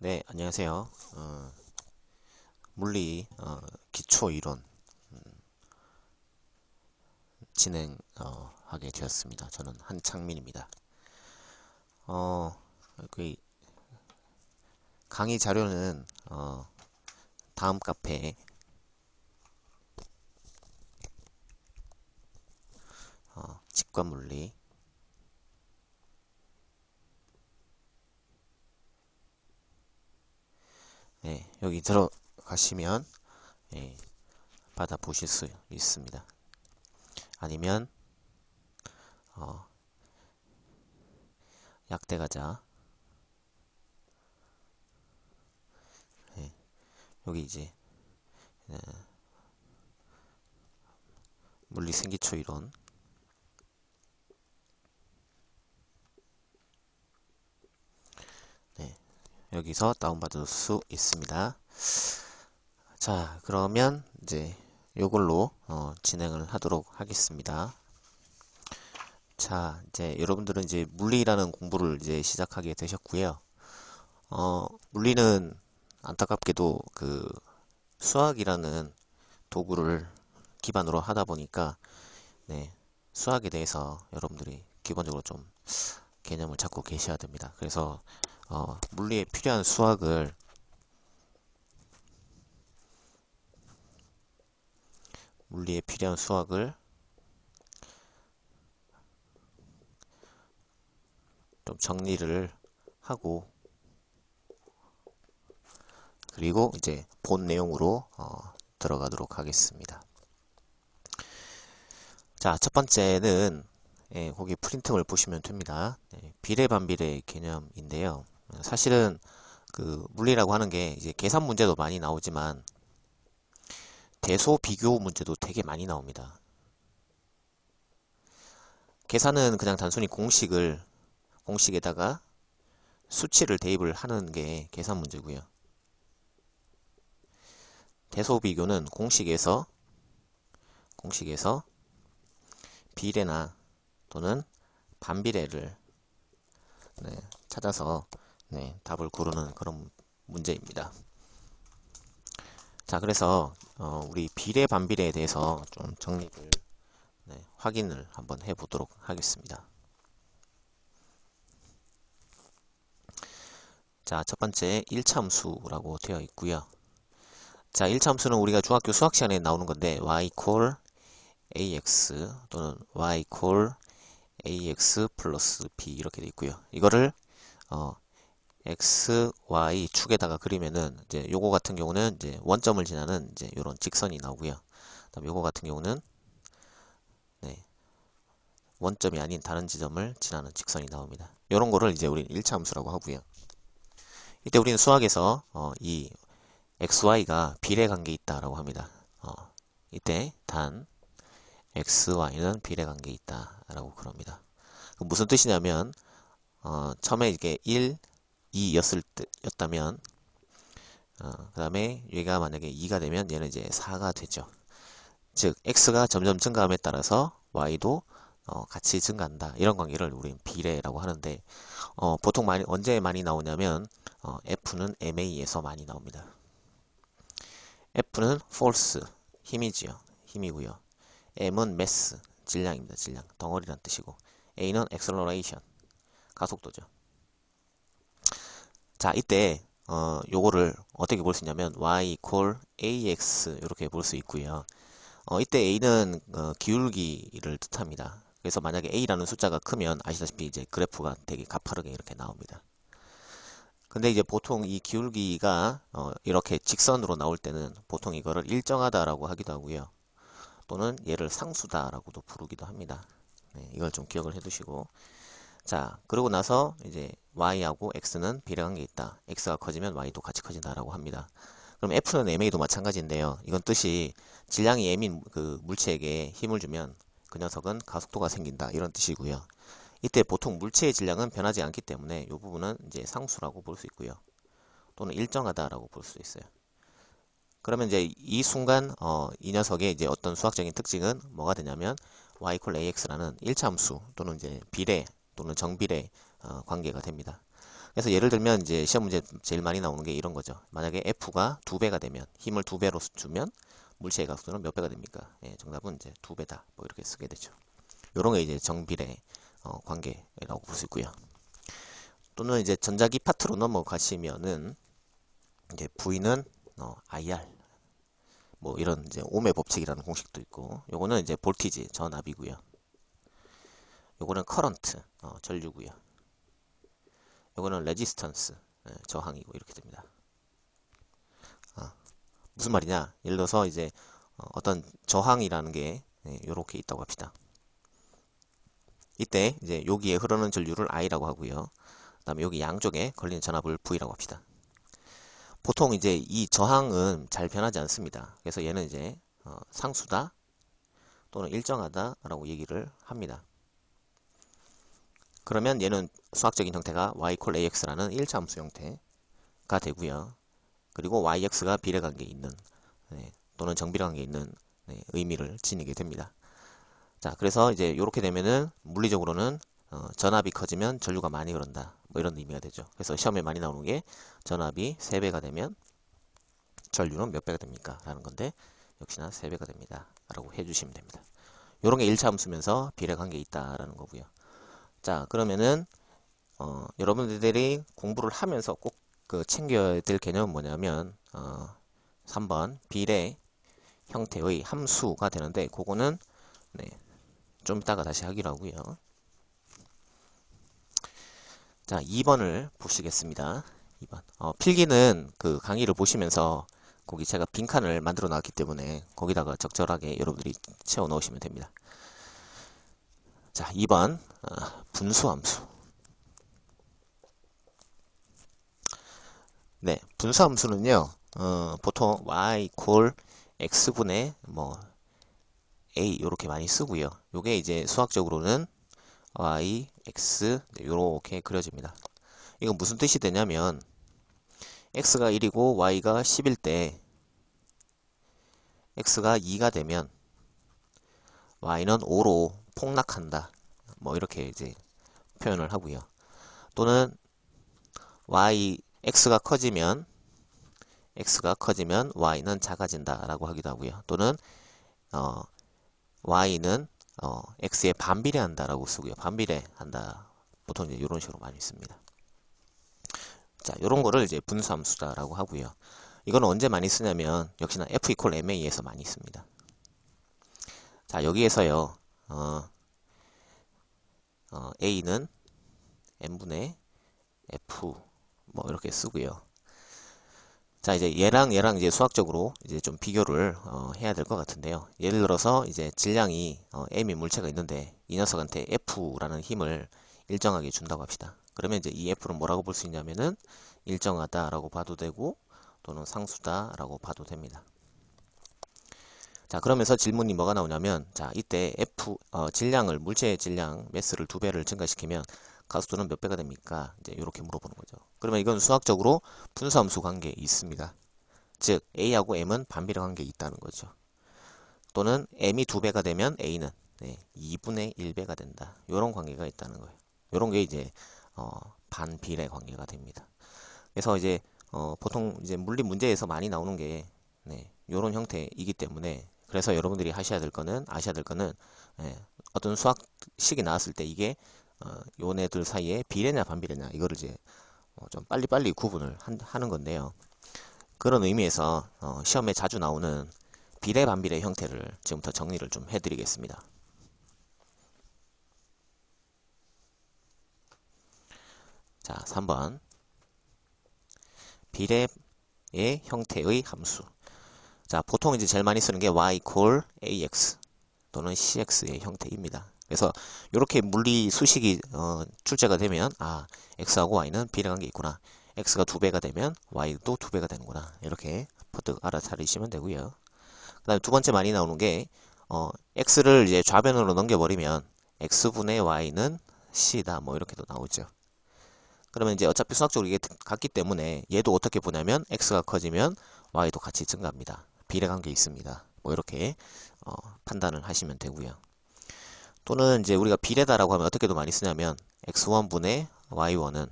네, 안녕하세요. 물리 기초 이론 진행하게 되었습니다. 저는 한창민입니다. 어, 그 강의 자료는 다음 카페에 직관물리 네, 여기 들어가시면 예, 받아보실 수 있습니다. 아니면 어, 약대가자 예, 여기 이제 물리 생기초 이론 네, 여기서 다운받을 수 있습니다. 자, 그러면 이제 요걸로 진행을 하도록 하겠습니다. 자, 이제 여러분들은 이제 물리라는 공부를 이제 시작하게 되셨고요. 물리는 안타깝게도 그 수학이라는 도구를 기반으로 하다 보니까 네, 수학에 대해서 여러분들이 기본적으로 좀 개념을 잡고 계셔야 됩니다. 그래서 물리에 필요한 수학을 좀 정리를 하고 그리고 이제 본 내용으로 들어가도록 하겠습니다. 자, 첫 번째는 거기 프린팅을 보시면 됩니다. 비례 반비례 개념인데요. 사실은 그 물리라고 하는 게 이제 계산 문제도 많이 나오지만 대소 비교 문제도 되게 많이 나옵니다. 계산은 그냥 단순히 공식에다가 수치를 대입을 하는 게 계산 문제고요. 대소 비교는 공식에서 비례나 또는 반비례를 찾아서 답을 고르는 그런 문제입니다. 자, 그래서 우리 비례 반비례에 대해서 좀 정리를 확인을 한번 해보도록 하겠습니다. 자, 첫 번째 1차함수라고 되어 있고요. 자, 1차함수는 우리가 중학교 수학 시간에 나오는 건데 y 콜 ax 또는 y 콜 ax 플러스 b 이렇게 되어 있고요. 이거를 x, y 축에다가 그리면은 이제 요거 같은 경우는 이제 원점을 지나는 이제 요런 직선이 나오고요. 그다음 요거 같은 경우는 원점이 아닌 다른 지점을 지나는 직선이 나옵니다. 요런 거를 이제 우리는 1차 함수라고 하고요. 이때 우리는 수학에서 이 xy가 비례 관계에 있다라고 합니다. 이때 단 xy는 비례 관계에 있다라고 그럽니다. 무슨 뜻이냐면 처음에 이게 1, 2였다면 그 다음에 얘가 만약에 2가 되면 얘는 이제 4가 되죠. 즉 x가 점점 증가함에 따라서 y도 같이 증가한다. 이런 관계를 우리는 비례라고 하는데 보통 언제 많이 나오냐면 F는 MA에서 많이 나옵니다. F는 force, 힘이고요. M은 mass, 질량입니다. 질량, 덩어리란 뜻이고 A는 acceleration, 가속도죠. 자, 이때 요거를 어떻게 볼 수 있냐면 y equal ax 이렇게 볼 수 있고요. 이때 a는 기울기를 뜻합니다. 그래서 만약에 a라는 숫자가 크면 아시다시피 이제 그래프가 되게 가파르게 이렇게 나옵니다. 근데 이제 보통 이 기울기가 이렇게 직선으로 나올 때는 보통 이거를 일정하다라고 하기도 하고요. 또는 얘를 상수다라고도 부르기도 합니다. 네, 이걸 좀 기억을 해두시고 자, 그러고 나서 이제 y하고 x는 비례관계에 있다. x가 커지면 y도 같이 커진다라고 합니다. 그럼 F는 MA도 마찬가지인데요. 이건 뜻이 질량이 M인 그 물체에게 힘을 주면 그 녀석은 가속도가 생긴다. 이런 뜻이고요. 이때 보통 물체의 질량은 변하지 않기 때문에 이 부분은 이제 상수라고 볼 수 있고요. 또는 일정하다라고 볼 수 있어요. 그러면 이제 이 순간 이 녀석의 이제 어떤 수학적인 특징은 뭐가 되냐면 y = ax라는 1차 함수 또는 이제 비례 또는 정비례 관계가 됩니다. 그래서 예를 들면 이제 시험 문제 제일 많이 나오는 게 이런 거죠. 만약에 F가 2배가 되면, 힘을 2배로 주면 물체의 각도는 몇 배가 됩니까? 예, 정답은 이제 2배다. 뭐 이렇게 쓰게 되죠. 요런 게 이제 정비례 관계라고 볼 수 있고요. 또는 이제 전자기 파트로 넘어가시면은 이제 V는 IR 뭐 이런 이제 옴의 법칙이라는 공식도 있고, 요거는 이제 볼티지 전압이고요. 요거는 커런트 전류고요. 요거는 레지스턴스 저항이고 이렇게 됩니다. 무슨 말이냐? 예를 들어서 이제 어떤 저항이라는 게 요렇게 있다고 합시다. 이때 이제 여기에 흐르는 전류를 I라고 하고요. 그다음에 여기 양쪽에 걸리는 전압을 V라고 합시다. 보통 이제 이 저항은 잘 변하지 않습니다. 그래서 얘는 이제 상수다 또는 일정하다라고 얘기를 합니다. 그러면 얘는 수학적인 형태가 y = ax라는 1차 함수 형태가 되고요. 그리고 yx가 비례관계에 있는 또는 정비례관계에 있는 의미를 지니게 됩니다. 자, 그래서 이제 이렇게 되면은 물리적으로는 전압이 커지면 전류가 많이 흐른다. 뭐 이런 의미가 되죠. 그래서 시험에 많이 나오는 게 전압이 3배가 되면 전류는 몇 배가 됩니까? 라는 건데 역시나 3배가 됩니다. 라고 해주시면 됩니다. 이런 게 1차 함수면서 비례관계에 있다라는 거고요. 자, 그러면은 여러분들이 공부를 하면서 꼭 그 챙겨야 될 개념은 뭐냐면 3번 비례 형태의 함수가 되는데 그거는 좀 이따가 다시 하기로 하고요. 자, 2번을 보시겠습니다. 2번. 필기는 그 강의를 보시면서 거기 제가 빈칸을 만들어 놨기 때문에 거기다가 적절하게 여러분들이 채워 넣으시면 됩니다. 자, 2번 분수함수. 네, 분수함수는요. 보통 y = x분의 뭐 a 이렇게 많이 쓰고요. 요게 이제 수학적으로는 y, x 이렇게 그려집니다. 이건 무슨 뜻이 되냐면 x가 1이고 y가 10일 때 x가 2가 되면 y는 5로 폭락한다. 뭐 이렇게 이제 표현을 하고요. 또는 x가 커지면 y는 작아진다라고 하기도 하고요. 또는 y는 x에 반비례한다라고 쓰고요. 반비례한다. 보통 이제 이런 식으로 많이 씁니다. 자, 이런 거를 이제 분수함수다라고 하고요. 이건 언제 많이 쓰냐면 역시나 F = MA에서 많이 씁니다. 자, 여기에서요. A는 M분의 F 뭐 이렇게 쓰고요. 자, 이제 얘랑 이제 수학적으로 이제 좀 비교를 해야 될 것 같은데요. 예를 들어서 이제 질량이 M이 물체가 있는데 이 녀석한테 F라는 힘을 일정하게 준다고 합시다. 그러면 이제 이 F는 뭐라고 볼 수 있냐면은 일정하다라고 봐도 되고 또는 상수다라고 봐도 됩니다. 자, 그러면서 질문이 뭐가 나오냐면 자, 이때 질량을 물체의 질량 매스를 2배를 증가시키면 가속도는 몇 배가 됩니까? 이제 이렇게 물어보는 거죠. 그러면 이건 수학적으로 분수함수 관계에 있습니다. 즉 A하고 M은 반비례 관계에 있다는 거죠. 또는 M이 2배가 되면 A는 2분의 1배가 된다. 이런 관계가 있다는 거예요. 이런 게 이제 반비례 관계가 됩니다. 그래서 이제 보통 이제 물리 문제에서 많이 나오는 게 이런 형태이기 때문에 그래서 여러분들이 아셔야 될 거는 어떤 수학식이 나왔을 때 이게 요네들 사이에 비례냐 반비례냐 이거를 이제 좀 빨리빨리 구분을 하는 건데요. 그런 의미에서 시험에 자주 나오는 비례 반비례 형태를 지금부터 정리를 좀 해드리겠습니다. 자, 3번 비례의 형태의 함수. 자, 보통 이제 제일 많이 쓰는 게 y = ax 또는 cx의 형태입니다. 그래서 이렇게 물리 수식이 출제가 되면 x하고 y는 비례관계 있구나. x가 2배가 되면 y도 2배가 되는구나. 이렇게 퍼뜩 알아차리시면 되고요. 그 다음에 두 번째 많이 나오는 게 x를 이제 좌변으로 넘겨버리면 x분의 y는 c다. 뭐 이렇게도 나오죠. 그러면 이제 어차피 수학적으로 이게 같기 때문에 얘도 어떻게 보냐면 x가 커지면 y도 같이 증가합니다. 비례관계 있습니다. 뭐 이렇게 판단을 하시면 되고요. 또는 이제 우리가 비례다라고 하면 어떻게도 많이 쓰냐면 x1분의 y1은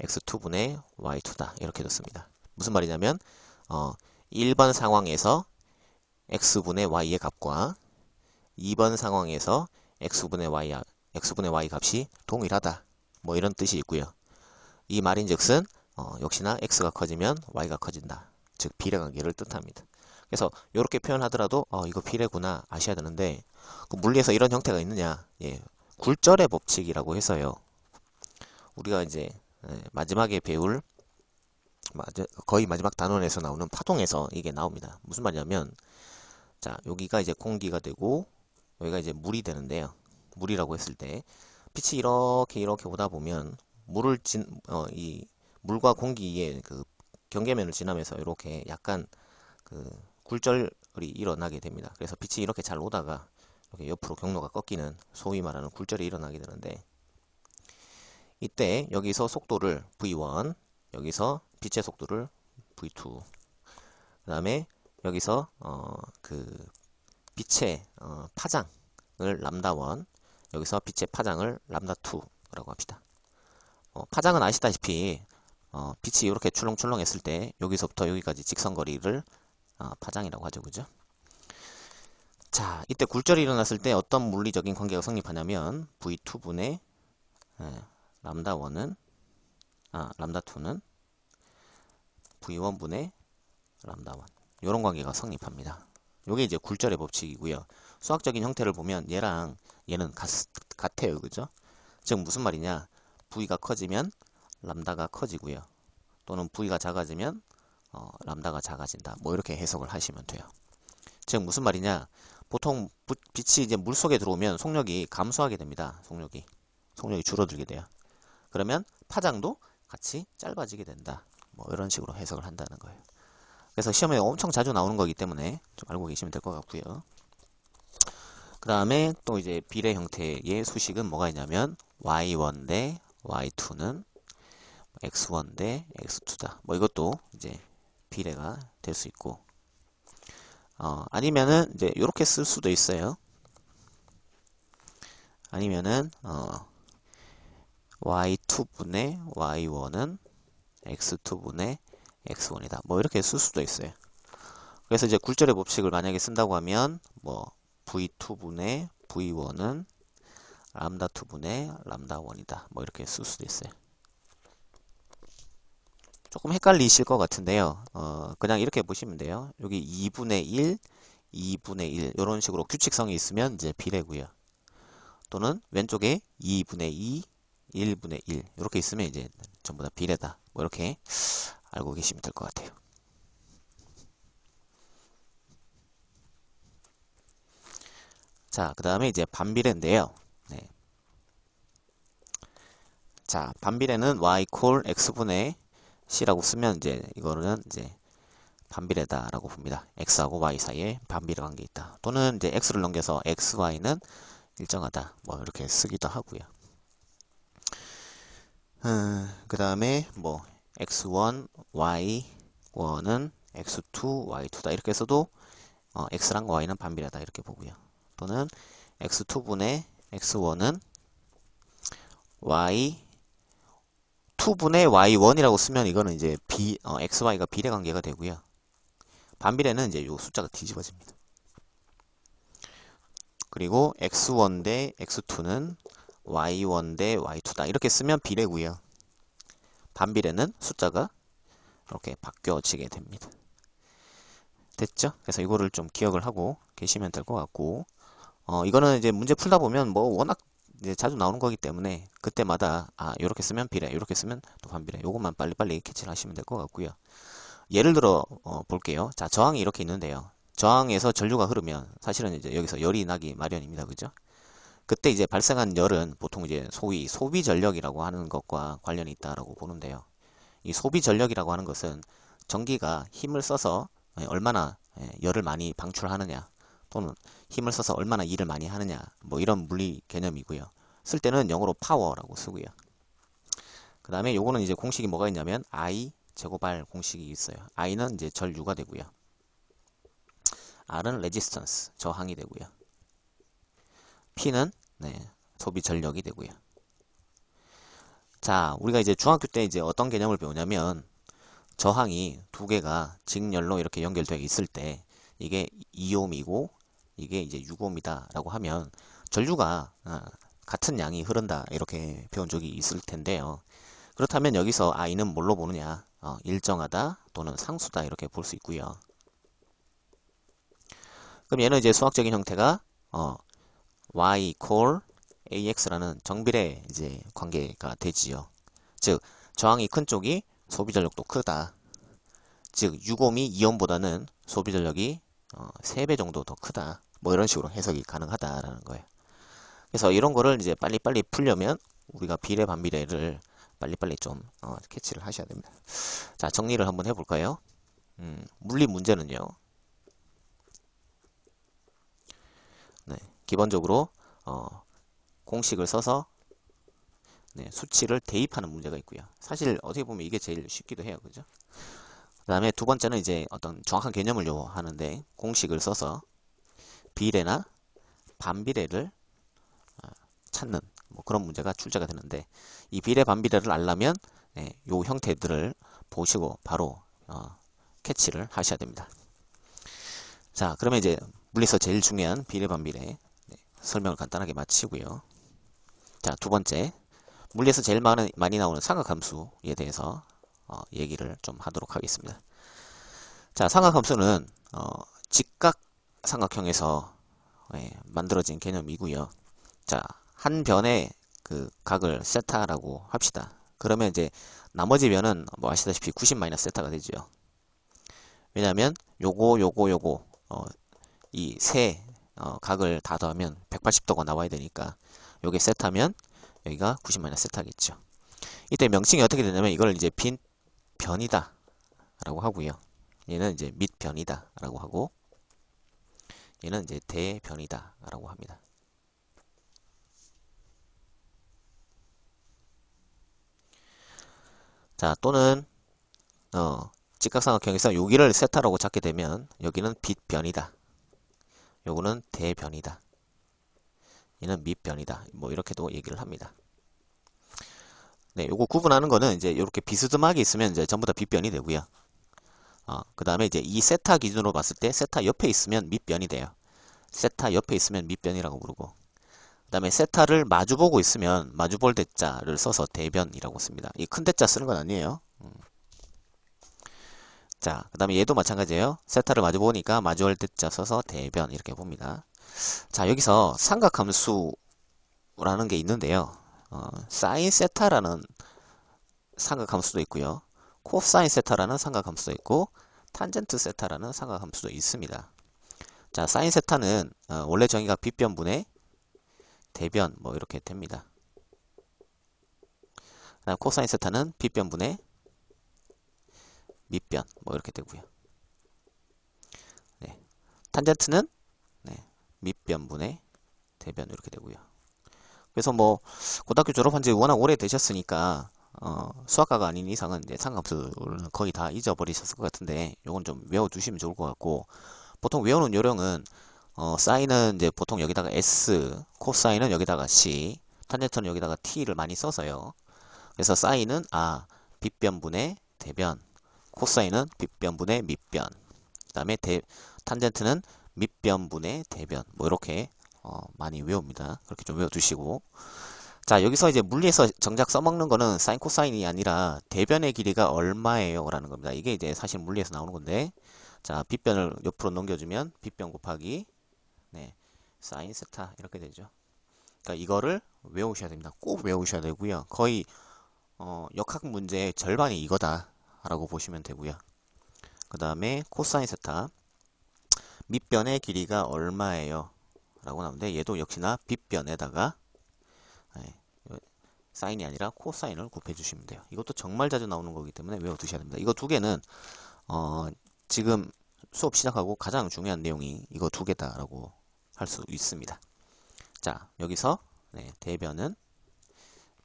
x2분의 y2다. 이렇게 줬습니다. 무슨 말이냐면 1번 상황에서 x분의 y의 값과 2번 상황에서 x분의 y 값이 동일하다. 뭐 이런 뜻이 있고요. 이 말인즉슨 역시나 x가 커지면 y가 커진다. 즉 비례관계를 뜻합니다. 그래서 이렇게 표현하더라도 이거 비례구나 아셔야 되는데 그 물리에서 이런 형태가 있느냐? 예, 굴절의 법칙이라고 해서요. 우리가 이제 마지막에 배울 거의 마지막 단원에서 나오는 파동에서 이게 나옵니다. 무슨 말이냐면 자 여기가 이제 공기가 되고 여기가 이제 물이 되는데요. 물이라고 했을 때 빛이 이렇게 오다 보면 이 물과 공기의 그 경계면을 지나면서 이렇게 약간 그 굴절이 일어나게 됩니다. 그래서 빛이 이렇게 잘 오다가 이렇게 옆으로 경로가 꺾이는 소위 말하는 굴절이 일어나게 되는데 이때 여기서 속도를 v1, 여기서 빛의 속도를 v2, 그 다음에 여기서 그 빛의 파장을 람다1, 여기서 빛의 파장을 람다2라고 합시다. 파장은 아시다시피 빛이 이렇게 출렁출렁 했을 때 여기서부터 여기까지 직선거리를 파장이라고 하죠. 그죠? 자, 이때 굴절이 일어났을 때 어떤 물리적인 관계가 성립하냐면 v2분의 람다2는 v1분의 람다1 이런 관계가 성립합니다. 이게 이제 굴절의 법칙이고요. 수학적인 형태를 보면 얘랑 얘는 같아요. 그죠? 즉 무슨 말이냐? v가 커지면 람다가 커지고요. 또는 v가 작아지면 람다가 작아진다. 뭐 이렇게 해석을 하시면 돼요. 즉 무슨 말이냐? 보통 빛이 이제 물 속에 들어오면 속력이 감소하게 됩니다. 속력이 줄어들게 돼요. 그러면 파장도 같이 짧아지게 된다. 뭐 이런 식으로 해석을 한다는 거예요. 그래서 시험에 엄청 자주 나오는 거기 때문에 좀 알고 계시면 될 것 같고요. 그 다음에 또 이제 비례 형태의 수식은 뭐가 있냐면 y1 대 y2는 x1 대 x2다. 뭐 이것도 이제 비례가 될 수 있고 아니면은 이제 이렇게 쓸 수도 있어요. 아니면은 y2분의 y1은 x2분의 x1이다. 뭐 이렇게 쓸 수도 있어요. 그래서 이제 굴절의 법칙을 만약에 쓴다고 하면 뭐 v2분의 v1은 람다2분의 람다1이다. 뭐 이렇게 쓸 수도 있어요. 조금 헷갈리실 것 같은데요. 그냥 이렇게 보시면 돼요. 여기 2분의 1, 2분의 1 이런 식으로 규칙성이 있으면 이제 비례고요. 또는 왼쪽에 2분의 2, 1분의 1 이렇게 있으면 이제 전부 다 비례다. 뭐 이렇게 알고 계시면 될 것 같아요. 자, 그 다음에 이제 반비례인데요. 네. 자, 반비례는 y 콜 x분의 c라고 쓰면 이제 이거는 이제 반비례다라고 봅니다. x하고 y 사이에 반비례 관계 있다. 또는 이제 x를 넘겨서 x, y는 일정하다. 뭐 이렇게 쓰기도 하고요. 그 다음에 뭐 x1, y1은 x2, y2다. 이렇게 써도 x랑 y는 반비례다. 이렇게 보고요. 또는 x2분의 x1은 y2분의 y1이라고 쓰면 이거는 이제 x, y가 비례 관계가 되고요. 반비례는 이제 요 숫자가 뒤집어집니다. 그리고 x1 대 x2는 y1 대 y2다. 이렇게 쓰면 비례고요. 반비례는 숫자가 이렇게 바뀌어지게 됩니다. 됐죠? 그래서 이거를 좀 기억을 하고 계시면 될 것 같고 이거는 이제 문제 풀다 보면 뭐 워낙 이제 자주 나오는 거기 때문에 그때마다 이렇게 쓰면 비례, 이렇게 쓰면 또 반비례. 요것만 빨리빨리 캐치를 하시면 될 것 같고요. 예를 들어 볼게요. 자, 저항이 이렇게 있는데요. 저항에서 전류가 흐르면 사실은 이제 여기서 열이 나기 마련입니다. 그죠? 그때 이제 발생한 열은 보통 이제 소위 소비 전력이라고 하는 것과 관련이 있다라고 보는데요. 이 소비 전력이라고 하는 것은 전기가 힘을 써서 얼마나 열을 많이 방출하느냐 또는 힘을 써서 얼마나 일을 많이 하느냐 뭐 이런 물리 개념이고요. 쓸 때는 영어로 파워라고 쓰고요. 그 다음에 요거는 이제 공식이 뭐가 있냐면 I 제곱R 공식이 있어요. I는 이제 전류가 되고요. R은 레지스턴스 저항이 되고요. P는 소비 전력이 되고요. 자, 우리가 이제 중학교 때 이제 어떤 개념을 배우냐면 저항이 두 개가 직렬로 이렇게 연결되어 있을 때 이게 2옴이고 이게 이제 6옴이다 라고 하면 전류가 같은 양이 흐른다 이렇게 배운 적이 있을 텐데요. 그렇다면 여기서 i는 뭘로 보느냐? 일정하다 또는 상수다 이렇게 볼 수 있고요. 그럼 얘는 이제 수학적인 형태가 y equal ax라는 정비례 이제 관계가 되지요. 즉 저항이 큰 쪽이 소비 전력도 크다. 즉 6옴이 2옴보다는 소비 전력이 3배 정도 더 크다. 뭐 이런 식으로 해석이 가능하다라는 거예요. 그래서 이런 거를 이제 빨리빨리 풀려면 우리가 비례 반비례를 빨리빨리 좀 캐치를 하셔야 됩니다. 자, 정리를 한번 해볼까요? 물리 문제는요. 네, 기본적으로 공식을 써서 수치를 대입하는 문제가 있고요. 사실 어떻게 보면 이게 제일 쉽기도 해요. 그죠? 그 다음에 두 번째는 이제 어떤 정확한 개념을 요하는데 공식을 써서 비례나 반비례를 찾는 뭐 그런 문제가 출제가 되는데 이 비례 반비례를 알려면 요 형태들을 보시고 바로 캐치를 하셔야 됩니다. 자, 그러면 이제 물리에서 제일 중요한 비례 반비례 설명을 간단하게 마치고요. 자, 두 번째 물리에서 제일 많이 나오는 삼각함수에 대해서 얘기를 좀 하도록 하겠습니다. 자, 삼각함수는 직각 삼각형에서 만들어진 개념이고요. 자, 한 변의 그 각을 세타라고 합시다. 그러면 이제 나머지 변은 뭐 아시다시피 90-세타가 되죠. 왜냐하면 요거 이 세 각을 다 더하면 180도가 나와야 되니까 요게 세타면 여기가 90-세타겠죠. 이때 명칭이 어떻게 되냐면 이걸 이제 빈 변이다 라고 하고요. 얘는 이제 밑변이다 라고 하고 얘는 이제 대변이다 라고 합니다. 자, 또는 직각삼각형에서 여기를 세타라고 잡게 되면 여기는 빗변이다. 요거는 대변이다. 얘는 밑변이다. 뭐 이렇게도 얘기를 합니다. 네, 요거 구분하는 거는 이제 이렇게 비스듬하게 있으면 이제 전부 다 빗변이 되고요. 그 다음에 이제 이 세타 기준으로 봤을 때 세타 옆에 있으면 밑변이 돼요. 세타 옆에 있으면 밑변이라고 부르고 그 다음에 세타를 마주보고 있으면 마주볼 대자를 써서 대변이라고 씁니다. 이 큰 대자 쓰는 건 아니에요. 자, 그 다음에 얘도 마찬가지예요. 세타를 마주보니까 마주할 대자 써서 대변 이렇게 봅니다. 자, 여기서 삼각함수라는 게 있는데요. 사인 세타라는 삼각함수도 있고요. 코사인 세타라는 삼각함수도 있고 탄젠트 세타라는 삼각함수도 있습니다. 자, 사인 세타는 원래 정의가 빗변분의 대변 뭐 이렇게 됩니다. 그다음 코사인 세타는 빗변분의 밑변 뭐 이렇게 되고요. 네. 탄젠트는 밑변분의 대변 이렇게 되고요. 그래서 뭐 고등학교 졸업한 지 워낙 오래 되셨으니까 수학과가 아닌 이상은 이제 삼각함수를 거의 다 잊어버리셨을 것 같은데 요건 좀 외워두시면 좋을 것 같고 보통 외우는 요령은 사인은 이제 보통 여기다가 S, 코사인은 여기다가 C, 탄젠트는 여기다가 T를 많이 써서요. 그래서 사인은 빗변분의 대변, 코사인은 빗변분의 밑변, 그 다음에 탄젠트는 밑변분의 대변 뭐 이렇게 많이 외웁니다. 그렇게 좀 외워두시고 자, 여기서 이제 물리에서 정작 써먹는 거는 사인 코사인이 아니라 대변의 길이가 얼마예요 라는 겁니다. 이게 이제 사실 물리에서 나오는 건데 자, 빗변을 옆으로 넘겨주면 빗변 곱하기 사인 세타 이렇게 되죠. 그러니까 이거를 외우셔야 됩니다. 꼭 외우셔야 되고요. 거의 역학 문제의 절반이 이거다 라고 보시면 되고요. 그 다음에 코사인 세타 밑변의 길이가 얼마예요 라고 나오는데 얘도 역시나 빗변에다가 사인이 아니라 코사인을 곱해 주시면 돼요. 이것도 정말 자주 나오는 거기 때문에 외워두셔야 됩니다. 이거 두 개는 지금 수업 시작하고 가장 중요한 내용이 이거 두 개다라고 할 수 있습니다. 자, 여기서 대변은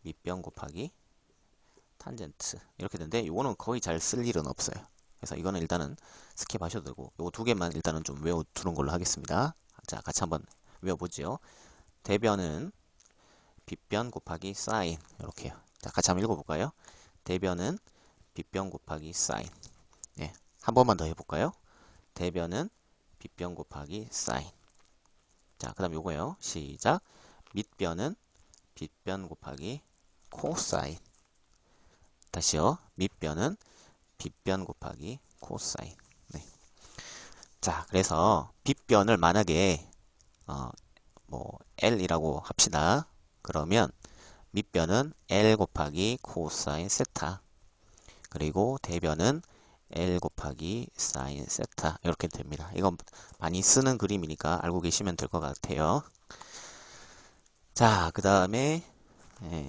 밑변 곱하기 탄젠트 이렇게 되는데 이거는 거의 잘 쓸 일은 없어요. 그래서 이거는 일단은 스킵하셔도 되고 요거 두 개만 일단은 좀 외워두는 걸로 하겠습니다. 자, 같이 한번 외워보죠. 대변은 빗변 곱하기 사인 이렇게요. 자, 같이 한번 읽어볼까요? 대변은 빗변 곱하기 사인. 예, 한 번만 더 해볼까요? 대변은 빗변 곱하기 사인. 자, 그 다음 요거요. 시작. 밑변은 빗변 곱하기 코사인. 다시요. 밑변은 빗변 곱하기 코사인. 네. 자, 그래서 빗변을 만약에 뭐 L이라고 합시다. 그러면 밑변은 L 곱하기 코사인 세타. 그리고 대변은 L 곱하기 사인 세타. 이렇게 됩니다. 이건 많이 쓰는 그림이니까 알고 계시면 될 것 같아요. 자, 그 다음에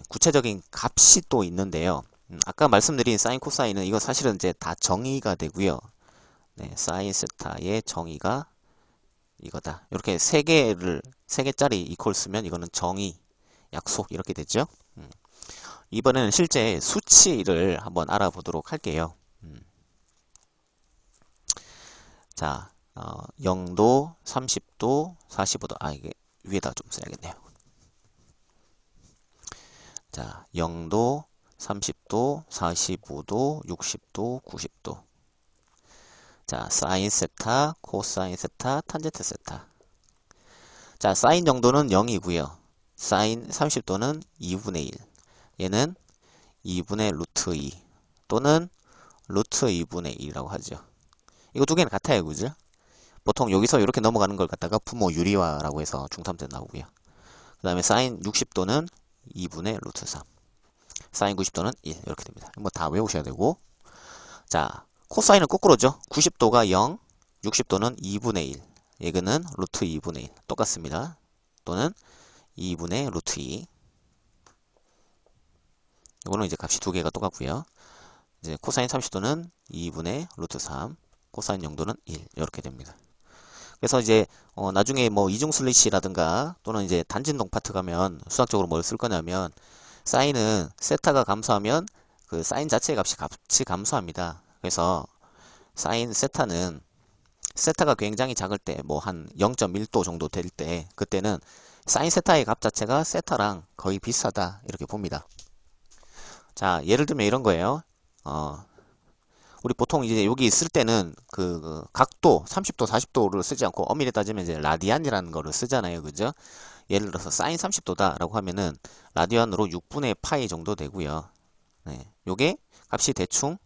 구체적인 값이 또 있는데요. 아까 말씀드린 사인 코사인은 이거 사실은 이제 다 정의가 되고요. 네, 사인 세타의 정의가 이거다. 이렇게 세 개짜리 이퀄 쓰면 이거는 정의, 약속 이렇게 되죠. 이번에는 실제 수치를 한번 알아보도록 할게요. 자, 0도, 30도, 45도. 아, 이게 위에다 좀 써야겠네요. 자, 0도, 30도, 45도, 60도, 90도. 자, 사인 세타, 코사인 세타, 탄젠트 세타. 자, 사인 정도는 0이고요. 사인 30도는 2분의 1. 얘는 2분의 루트 2 또는 루트 2분의 1이라고 하죠. 이거 두 개는 같아요, 그죠? 보통 여기서 이렇게 넘어가는 걸 갖다가 부모 유리화라고 해서 중3 때 나오고요. 그 다음에 사인 60도는 2분의 루트 3. 사인 90도는 1. 이렇게 됩니다. 뭐 다 외우셔야 되고. 자, 코사인은 거꾸로죠. 90도가 0, 60도는 2분의 1. 얘는 루트 2분의 1. 똑같습니다. 또는 2분의 루트 2. 이거는 이제 값이 두 개가 똑같고요. 이제 코사인 30도는 2분의 루트 3. 코사인 0도는 1. 이렇게 됩니다. 그래서 이제 나중에 뭐 이중 슬릿이라든가 또는 이제 단진동 파트 가면 수학적으로 뭘 쓸 거냐면 사인은 세타가 감소하면 그 사인 자체의 값이 같이 감소합니다. 그래서 사인 세타는 세타가 굉장히 작을 때 뭐 한 0.1도 정도 될 때 그때는 사인 세타의 값 자체가 세타랑 거의 비슷하다 이렇게 봅니다. 자, 예를 들면 이런 거예요. 우리 보통 이제 여기 쓸 때는 그 각도 30도, 40도를 쓰지 않고 엄밀히 따지면 이제 라디안이라는 거를 쓰잖아요. 그죠? 예를 들어서 사인 30도다라고 하면은 라디안으로 6분의 파이 정도 되고요. 네. 요게 값이 대충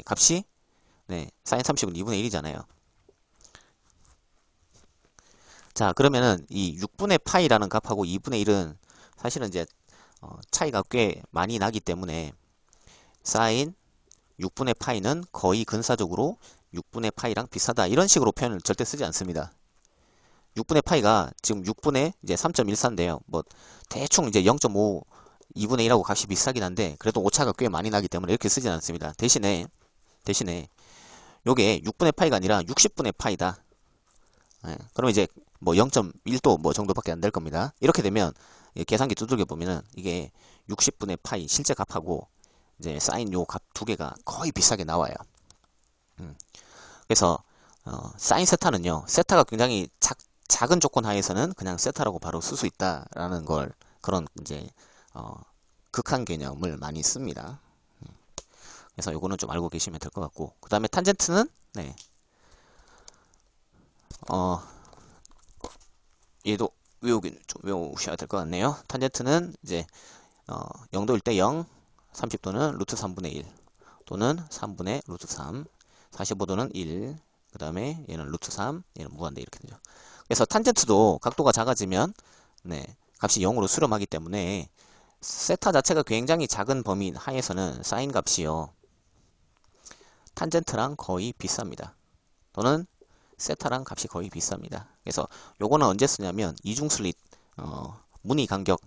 값이 사인 30은 2분의 1이잖아요. 자, 그러면은 이 6분의 파이라는 값하고 2분의 1은 사실은 이제 차이가 꽤 많이 나기 때문에 사인 6분의 파이는 거의 근사적으로 6분의 파이랑 비슷하다. 이런 식으로 표현을 절대 쓰지 않습니다. 6분의 파이가 지금 6분의 이제 3.14인데요. 뭐 대충 이제 0.5 2분의 1하고 값이 비슷하긴 한데 그래도 오차가 꽤 많이 나기 때문에 이렇게 쓰진 않습니다. 대신에 요게 6분의 파이가 아니라 60분의 파이다. 그러면 이제 뭐 0.1도 뭐 정도밖에 안 될 겁니다. 이렇게 되면 계산기 두들겨 보면은 이게 60분의 파이 실제 값하고 이제 사인 요 값 두 개가 거의 비슷하게 나와요. 그래서 사인 세타는요. 세타가 굉장히 작은 조건 하에서는 그냥 세타라고 바로 쓸 수 있다라는 걸 그런 이제 극한 개념을 많이 씁니다. 그래서 요거는 좀 알고 계시면 될 것 같고 그 다음에 탄젠트는 얘도 좀 외우셔야 될 것 같네요. 탄젠트는 이제 0도일 때 0, 30도는 루트 3분의 1 또는 3분의 루트 3, 45도는 1, 그 다음에 얘는 루트 3, 얘는 무한대 이렇게 되죠. 그래서 탄젠트도 각도가 작아지면 값이 0으로 수렴하기 때문에 세타 자체가 굉장히 작은 범위 하에서는 사인 값이요 탄젠트랑 거의 비쌉니다. 또는 세타랑 값이 거의 비쌉니다. 그래서 요거는 언제 쓰냐면 이중 슬릿 무늬 간격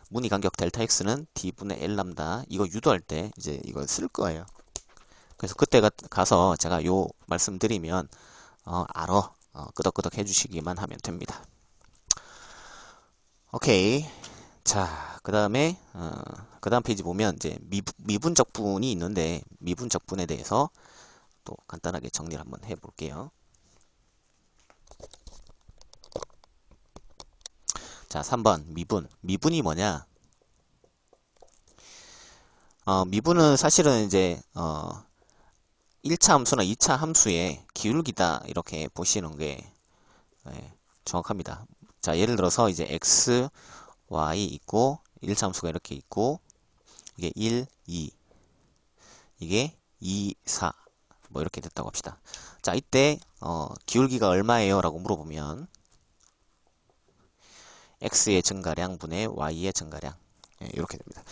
무늬 간격 델타 x는 d분의 l 람다 이거 유도할 때 이제 이걸 쓸 거예요. 그래서 그때 가서 제가 요 말씀드리면 알아 끄덕끄덕 해주시기만 하면 됩니다. 오케이. 자, 그 다음에 그 다음 페이지 보면 이제 미분적분이 있는데 미분적분에 대해서 또 간단하게 정리를 한번 해볼게요. 자, 3번 미분. 미분이 뭐냐? 미분은 사실은 이제 1차 함수나 2차 함수의 기울기다 이렇게 보시는 게 정확합니다. 자, 예를 들어서 이제 x, y 있고 1차 함수가 이렇게 있고 이게 1, 2 이게 2, 4 뭐 이렇게 됐다고 합시다. 자, 이때 기울기가 얼마예요? 라고 물어보면 x의 증가량 분의 y의 증가량 이렇게 됩니다.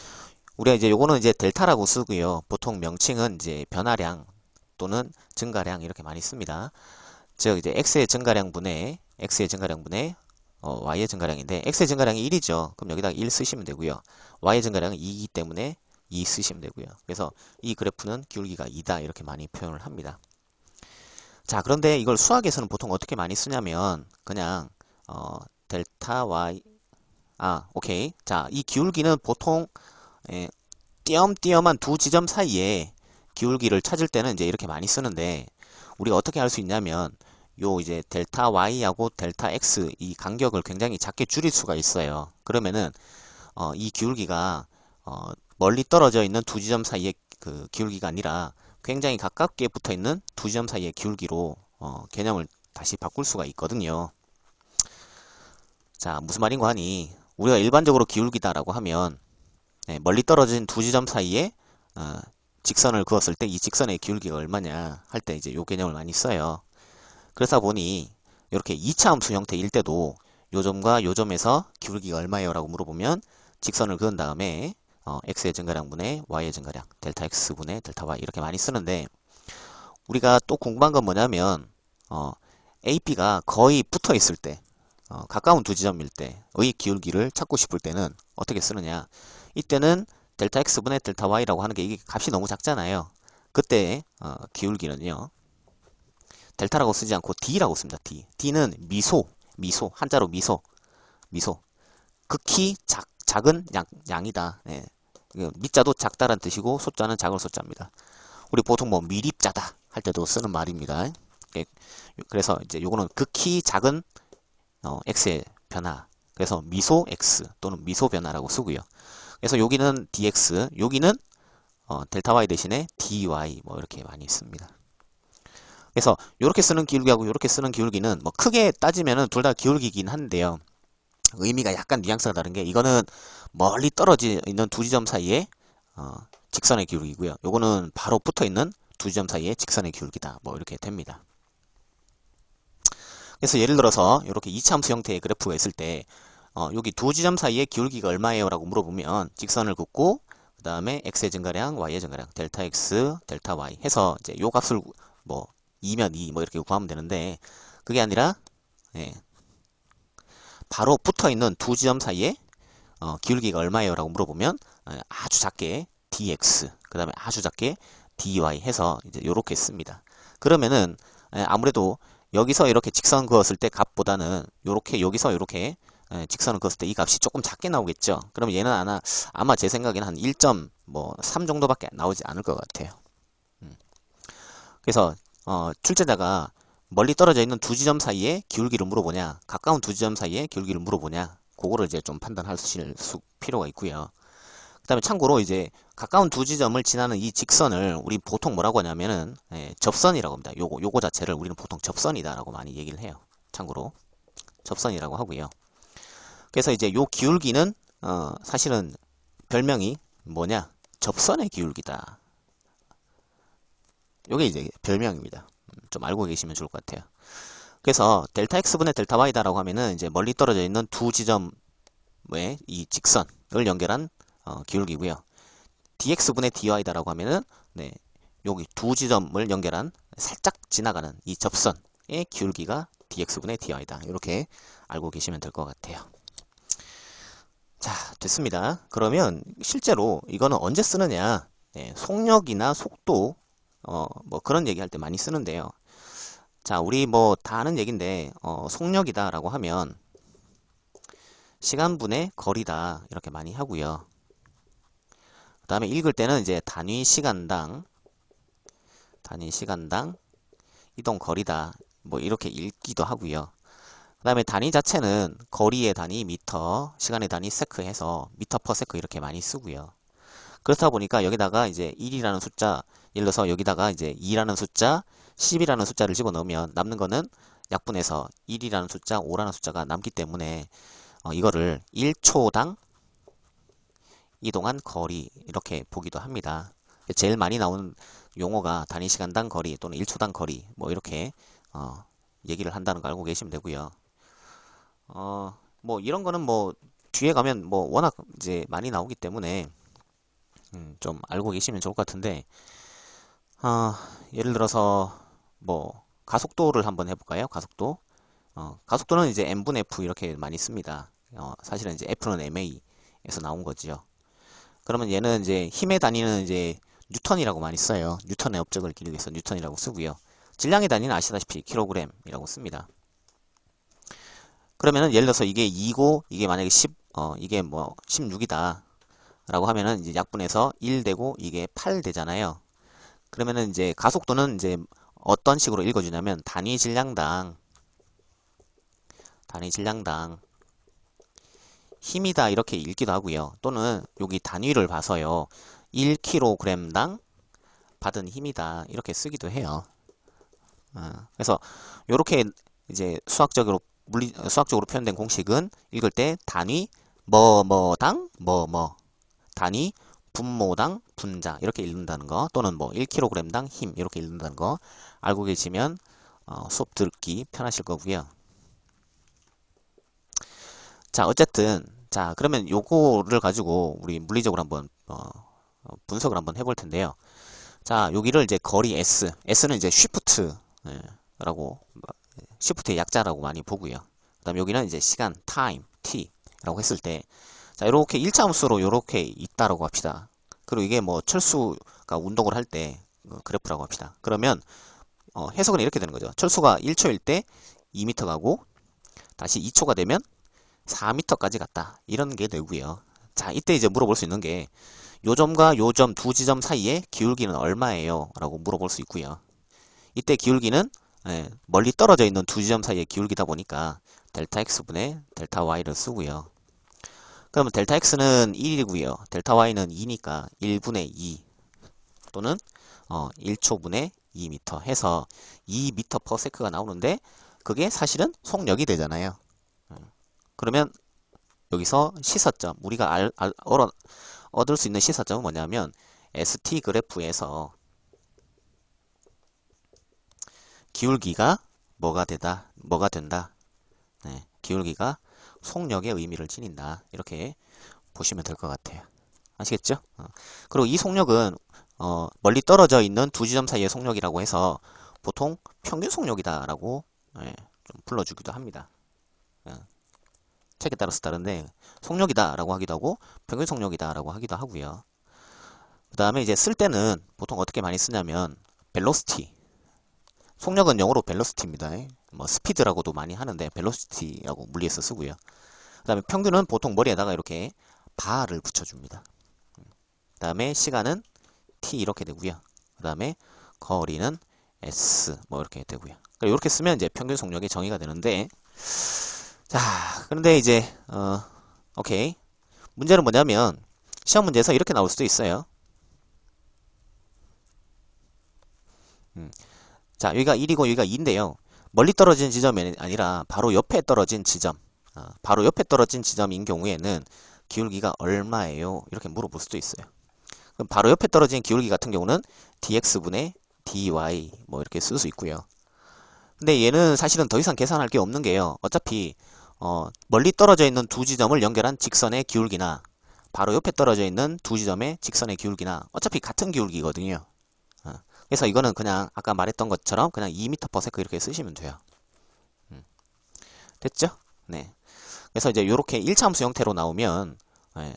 우리가 이제 요거는 이제 델타라고 쓰고요. 보통 명칭은 이제 변화량 또는 증가량 이렇게 많이 씁니다. 즉 이제 x의 증가량 분의 y의 증가량인데 x의 증가량이 1이죠. 그럼 여기다가 1 쓰시면 되고요. y의 증가량은 2이기 때문에 2 쓰시면 되고요. 그래서 이 그래프는 기울기가 2다 이렇게 많이 표현을 합니다. 자, 그런데 이걸 수학에서는 보통 어떻게 많이 쓰냐면 그냥 델타 y 오케이. 자, 이 기울기는 보통 띄엄띄엄한 두 지점 사이에 기울기를 찾을 때는 이제 이렇게 많이 쓰는데 우리가 어떻게 할 수 있냐면 요 이제 델타 y하고 델타 x 이 간격을 굉장히 작게 줄일 수가 있어요. 그러면은 이 기울기가 멀리 떨어져 있는 두 지점 사이의 그 기울기가 아니라 굉장히 가깝게 붙어 있는 두 지점 사이의 기울기로 개념을 다시 바꿀 수가 있거든요. 자, 무슨 말인고 하니 우리가 일반적으로 기울기다라고 하면 멀리 떨어진 두 지점 사이에 직선을 그었을 때 이 직선의 기울기가 얼마냐 할 때 이제 요 개념을 많이 써요. 그러다 보니 이렇게 2차 함수 형태일 때도 요 점과 요 점에서 기울기가 얼마예요? 라고 물어보면 직선을 그은 다음에 x의 증가량 분의 y의 증가량 델타 x 분의 델타 y 이렇게 많이 쓰는데 우리가 또 궁금한 건 뭐냐면 A, B가 거의 붙어 있을 때 가까운 두 지점일 때의 기울기를 찾고 싶을 때는 어떻게 쓰느냐 이때는 델타 x분의 델타 y라고 하는 게 이게 값이 너무 작잖아요. 그때 기울기는요 델타라고 쓰지 않고 D라고 씁니다. D는 미소 한자로 미소 극히 작은 양이다. 미자도 작다란 뜻이고 소자는 작은 소자입니다. 우리 보통 뭐 미립자다 할 때도 쓰는 말입니다. 그래서 이제 요거는 극히 작은 x의 변화 그래서 미소 x 또는 미소 변화라고 쓰고요. 그래서 여기는 dx 여기는 델타 y 대신에 dy 뭐 이렇게 많이 씁니다. 그래서 이렇게 쓰는 기울기하고 이렇게 쓰는 기울기는 뭐 크게 따지면은 둘 다 기울기긴 한데요. 의미가 약간 뉘앙스가 다른 게 이거는 멀리 떨어져 있는 두 지점 사이에 직선의 기울기고요. 요거는 바로 붙어 있는 두 지점 사이에 직선의 기울기다. 뭐 이렇게 됩니다. 그래서 예를 들어서 이렇게 2차 함수 형태의 그래프가 있을 때 여기 두 지점 사이에 기울기가 얼마예요? 라고 물어보면 직선을 긋고 그 다음에 x의 증가량, y의 증가량, 델타 x, 델타 y 해서 이제 요 값을 뭐 2면 2 뭐 이렇게 구하면 되는데 그게 아니라 바로 붙어 있는 두 지점 사이에 기울기가 얼마예요? 라고 물어보면 아주 작게 dx 그 다음에 아주 작게 dy 해서 이제 요렇게 씁니다. 그러면은 아무래도 여기서 이렇게 직선 그었을 때 값보다는 요렇게 여기서 이렇게 직선을 그었을 때 이 값이 조금 작게 나오겠죠. 그럼 얘는 아마 제 생각에는 한 1.3 정도밖에 나오지 않을 것 같아요. 그래서 출제자가 멀리 떨어져 있는 두 지점 사이에 기울기를 물어보냐 가까운 두 지점 사이에 기울기를 물어보냐 그거를 이제 좀 판단하실 필요가 있고요. 그 다음에 참고로 이제 가까운 두 지점을 지나는 이 직선을 우리 보통 뭐라고 하냐면은 접선이라고 합니다. 요거 자체를 우리는 보통 접선이다 라고 많이 얘기를 해요. 참고로 접선이라고 하고요. 그래서 이제 요 기울기는 사실은 별명이 뭐냐 접선의 기울기다. 요게 이제 별명입니다. 좀 알고 계시면 좋을 것 같아요. 그래서 델타 x분의 델타 y다 라고 하면은 이제 멀리 떨어져 있는 두 지점의 이 직선을 연결한 기울기고요. dx분의 dy다 라고 하면은 여기 두 지점을 연결한 살짝 지나가는 이 접선의 기울기가 dx분의 dy다. 이렇게 알고 계시면 될 것 같아요. 자, 됐습니다. 그러면 실제로 이거는 언제 쓰느냐? 속력이나 속도 뭐 그런 얘기 할 때 많이 쓰는데요. 자, 우리 뭐 다 아는 얘기인데 속력이다 라고 하면 시간분의 거리다 이렇게 많이 하고요. 그 다음에 읽을 때는 이제 단위 시간당 이동 거리다 뭐 이렇게 읽기도 하고요. 그 다음에 단위 자체는 거리의 단위 미터, 시간의 단위 세크 해서 미터 퍼 세크 이렇게 많이 쓰고요. 그렇다 보니까 여기다가 이제 1이라는 숫자, 예를 들어서 여기다가 이제 2라는 숫자, 10이라는 숫자를 집어넣으면 남는 거는 약분해서 1이라는 숫자, 5라는 숫자가 남기 때문에 이거를 1초당 이동한 거리 이렇게 보기도 합니다. 제일 많이 나오는 용어가 단위 시간당 거리 또는 1초당 거리 뭐 이렇게 얘기를 한다는 거 알고 계시면 되고요. 뭐 이런 거는 뭐 뒤에 가면 뭐 워낙 이제 많이 나오기 때문에 좀 알고 계시면 좋을 것 같은데 예를 들어서 뭐 가속도를 한번 해볼까요? 가속도. 가속도는 이제 m분의 f 이렇게 많이 씁니다. 사실은 이제 f는 ma에서 나온 거죠. 그러면 얘는 이제 힘의 단위는 이제 뉴턴이라고 많이 써요. 뉴턴의 업적을 기르기 위해서 뉴턴이라고 쓰고요. 질량의 단위는 아시다시피 킬로그램이라고 씁니다. 그러면은 예를 들어서 이게 2고 이게 만약에 10, 이게 뭐 16이다 라고 하면은 이제 약분해서 1 되고 이게 8 되잖아요. 그러면은 이제 가속도는 이제 어떤 식으로 읽어주냐면 단위 질량당 힘이다 이렇게 읽기도 하고요. 또는 여기 단위를 봐서요. 1kg당 받은 힘이다 이렇게 쓰기도 해요. 그래서 이렇게 이제 수학적으로 표현된 공식은 읽을 때 단위 뭐뭐당 뭐뭐 단위 분모당 분자 이렇게 읽는다는 거 또는 뭐 1kg당 힘 이렇게 읽는다는 거 알고 계시면 수업 듣기 편하실 거고요. 자, 어쨌든 자 그러면 요거를 가지고 우리 물리적으로 한번 분석을 한번 해볼 텐데요. 자, 여기를 이제 거리 S는 이제 쉬프트라고 쉬프트의 약자라고 많이 보고요. 그다음 여기는 이제 시간 T라고 했을 때 자, 이렇게 1차 함수로 이렇게 있다라고 합시다. 그리고 이게 뭐 철수가 운동을 할 때 그래프라고 합시다. 그러면 해석은 이렇게 되는 거죠. 철수가 1초일 때 2m 가고 다시 2초가 되면 4m까지 갔다. 이런 게 되고요. 자, 이때 이제 물어볼 수 있는 게 요 점과 요 점 두 지점 사이의 기울기는 얼마예요? 라고 물어볼 수 있고요. 이때 기울기는 멀리 떨어져 있는 두 지점 사이의 기울기다 보니까 델타 x분의 델타 y를 쓰고요. 그러면 델타 x는 1이고요. 델타 y는 2니까 1분의 2 또는 1초분의 2m 해서 2m/s가 나오는데 그게 사실은 속력이 되잖아요. 그러면 여기서 시사점 우리가 얻을 수 있는 시사점은 뭐냐면 ST 그래프에서 기울기가 뭐가 된다. 네, 기울기가 속력의 의미를 지닌다. 이렇게 보시면 될 것 같아요. 아시겠죠? 그리고 이 속력은 멀리 떨어져 있는 두 지점 사이의 속력이라고 해서 보통 평균 속력이다라고 좀 불러주기도 합니다. 책에 따라서 다른데 속력이다라고 하기도 하고 평균 속력이다라고 하기도 하고요. 그 다음에 이제 쓸 때는 보통 어떻게 많이 쓰냐면 벨로시티 속력은 영어로 벨로시티입니다. 뭐 스피드라고도 많이 하는데 벨로시티라고 물리에서 쓰고요. 그 다음에 평균은 보통 머리에다가 이렇게 바를 붙여줍니다. 그 다음에 시간은 t 이렇게 되고요. 그 다음에 거리는 s 뭐 이렇게 되고요. 이렇게 쓰면 이제 평균 속력이 정의가 되는데 자 그런데 이제 오케이 문제는 뭐냐면 시험 문제에서 이렇게 나올 수도 있어요. 자 여기가 1이고 여기가 2인데요. 멀리 떨어진 지점이 아니라 바로 옆에 떨어진 지점 바로 옆에 떨어진 지점인 경우에는 기울기가 얼마예요? 이렇게 물어볼 수도 있어요. 그럼 바로 옆에 떨어진 기울기 같은 경우는 dx분의 dy 뭐 이렇게 쓸 수 있고요. 근데 얘는 사실은 더 이상 계산할 게 없는 게요. 어차피 멀리 떨어져 있는 두 지점을 연결한 직선의 기울기나 바로 옆에 떨어져 있는 두 지점의 직선의 기울기나 어차피 같은 기울기거든요. 그래서 이거는 그냥 아까 말했던 것처럼 그냥 2m/s 이렇게 쓰시면 돼요. 됐죠? 네. 그래서 이제 이렇게 1차 함수 형태로 나오면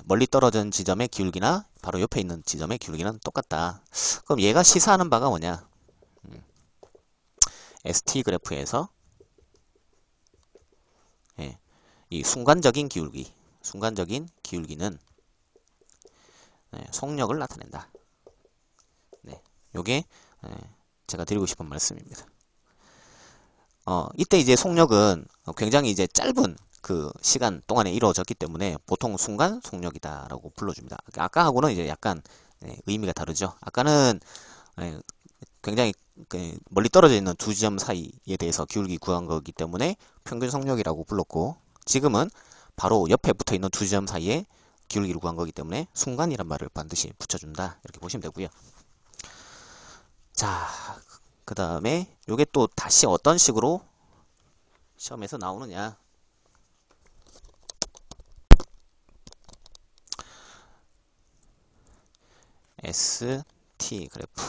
멀리 떨어진 지점의 기울기나 바로 옆에 있는 지점의 기울기는 똑같다. 그럼 얘가 시사하는 바가 뭐냐? ST 그래프에서 이 순간적인 기울기는 속력을 나타낸다. 네, 요게 제가 드리고 싶은 말씀입니다. 이때 이제 속력은 굉장히 이제 짧은 그 시간 동안에 이루어졌기 때문에 보통 순간 속력이다라고 불러줍니다. 아까하고는 이제 약간 네, 의미가 다르죠. 아까는 예, 굉장히 멀리 떨어져 있는 두 지점 사이에 대해서 기울기 구한 거기 때문에 평균 속력이라고 불렀고, 지금은 바로 옆에 붙어 있는 두 지점 사이에 기울기를 구한 거기 때문에 순간이란 말을 반드시 붙여준다, 이렇게 보시면 되고요. 자, 그 다음에 요게 또 다시 어떤 식으로 시험에서 나오느냐. ST 그래프.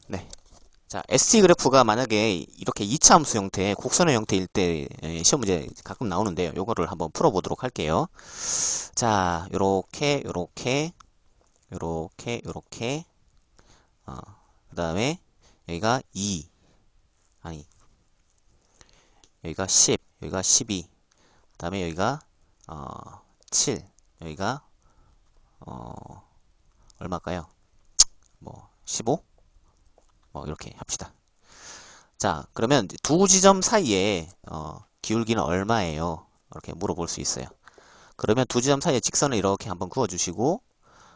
네. 자, ST 그래프가 만약에 이렇게 2차 함수 형태, 곡선의 형태일 때 시험 문제 가끔 나오는데요. 요거를 한번 풀어보도록 할게요. 자, 요렇게, 그 다음에 여기가 2, 아니, 여기가 10, 여기가 12, 그 다음에 여기가 7, 여기가 얼마일까요? 뭐 15? 뭐 이렇게 합시다. 자, 그러면 두 지점 사이에 기울기는 얼마예요? 이렇게 물어볼 수 있어요. 그러면 두 지점 사이에 직선을 이렇게 한번 그어주시고,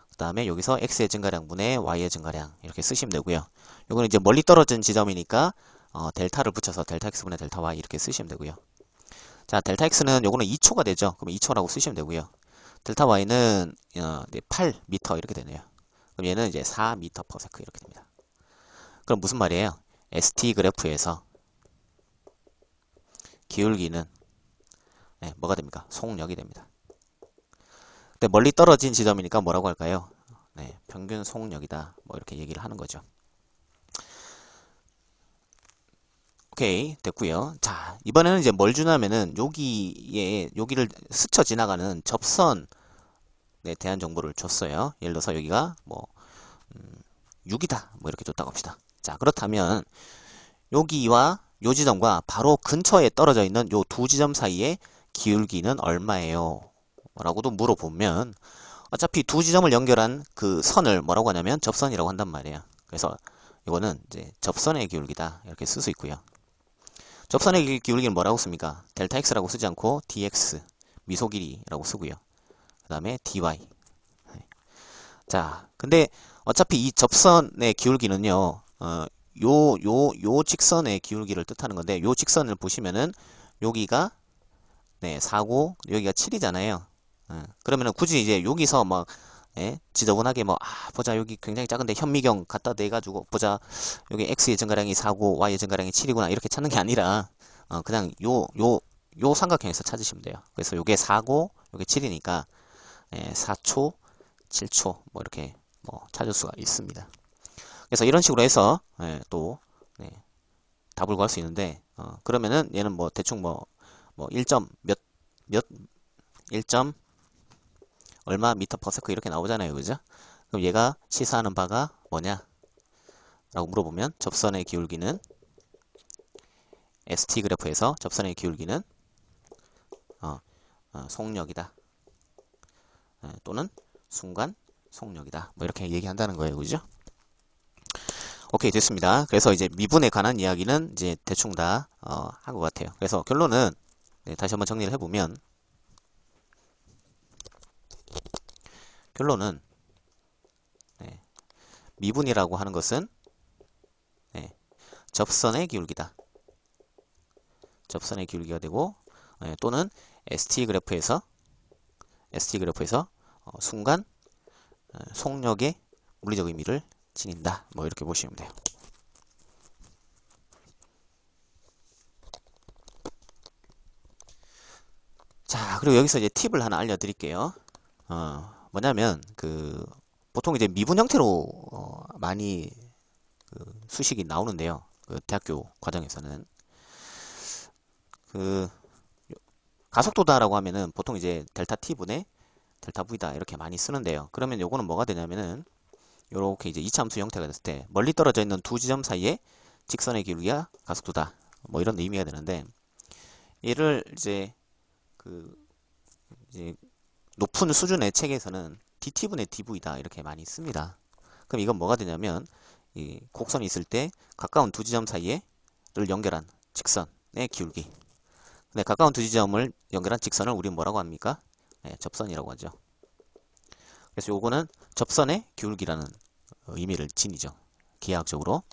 그 다음에 여기서 x의 증가량분의 y의 증가량 이렇게 쓰시면 되고요. 요거는 이제 멀리 떨어진 지점이니까 델타를 붙여서 델타 x분의 델타 y 이렇게 쓰시면 되고요. 자, 델타 x는 요거는 2초가 되죠. 그럼 2초라고 쓰시면 되고요. 델타 y는 8m 이렇게 되네요. 그럼 얘는 이제 4m/s 이렇게 됩니다. 그럼 무슨 말이에요? ST 그래프에서 기울기는 뭐가 됩니까? 속력이 됩니다. 근데 멀리 떨어진 지점이니까 뭐라고 할까요? 네, 평균 속력이다. 뭐 이렇게 얘기를 하는 거죠. 오케이, 됐고요. 자, 이번에는 이제 뭘 주냐면은 여기를 스쳐 지나가는 접선에 대한 정보를 줬어요. 예를 들어서 여기가 뭐 6이다. 뭐 이렇게 줬다고 합시다. 자, 그렇다면 여기와 요 지점과 바로 근처에 떨어져 있는 요 두 지점 사이의 기울기는 얼마예요? 라고도 물어보면 어차피 두 지점을 연결한 그 선을 뭐라고 하냐면 접선이라고 한단 말이에요. 그래서 이거는 이제 접선의 기울기다 이렇게 쓸 수 있고요. 접선의 기울기는 뭐라고 씁니까? 델타 x라고 쓰지 않고 dx 미소 길이라고 쓰고요. 그 다음에 dy. 자, 근데 어차피 이 접선의 기울기는요, 요 직선의 기울기를 뜻하는 건데, 요 직선을 보시면은 여기가 4고 여기가 7이잖아요. 그러면은 굳이 이제 여기서 막 지저분하게 뭐 보자 여기 굉장히 작은데 현미경 갖다 대가지고 보자 여기 x의 증가량이 4고 y의 증가량이 7이구나 이렇게 찾는 게 아니라 그냥 요 삼각형에서 찾으시면 돼요. 그래서 요게 4고 요게 7이니까 4초 7초 뭐 이렇게 뭐 찾을 수가 있습니다. 그래서 이런 식으로 해서 또 답을 구할 수 있는데 그러면은 얘는 뭐 대충 뭐 1점 몇 1점 얼마 미터/s 이렇게 나오잖아요. 그죠? 그럼 얘가 시사하는 바가 뭐냐? 라고 물어보면 접선의 기울기는 ST 그래프에서 접선의 기울기는 속력이다. 또는 순간 속력이다. 뭐 이렇게 얘기한다는 거예요. 그죠? 오케이, 됐습니다. 그래서 이제 미분에 관한 이야기는 이제 대충 다 한 것 같아요. 그래서 결론은 다시 한번 정리를 해보면 결론은 미분이라고 하는 것은 접선의 기울기다. 접선의 기울기가 되고 또는 ST 그래프에서 순간 속력의 물리적 의미를 지닌다. 뭐 이렇게 보시면 돼요. 자, 그리고 여기서 이제 팁을 하나 알려드릴게요. 뭐냐면 보통 이제 미분 형태로 많이 수식이 나오는데요. 대학교 과정에서는 가속도다라고 하면은 보통 이제 델타 t분의 델타 v다 이렇게 많이 쓰는데요. 그러면 요거는 뭐가 되냐면은 요렇게 이제 이차함수 형태가 됐을 때 멀리 떨어져 있는 두 지점 사이에 직선의 기울기가 가속도다. 뭐 이런 의미가 되는데 얘를 이제 이제 높은 수준의 책에서는 dt분의 dv다 이렇게 많이 씁니다. 그럼 이건 뭐가 되냐면 이 곡선이 있을 때 가까운 두 지점 사이에를 연결한 직선의 기울기. 네, 가까운 두 지점을 연결한 직선을 우리는 뭐라고 합니까? 네, 접선이라고 하죠. 그래서 요거는 접선의 기울기라는 의미를 지니죠. 기하학적으로.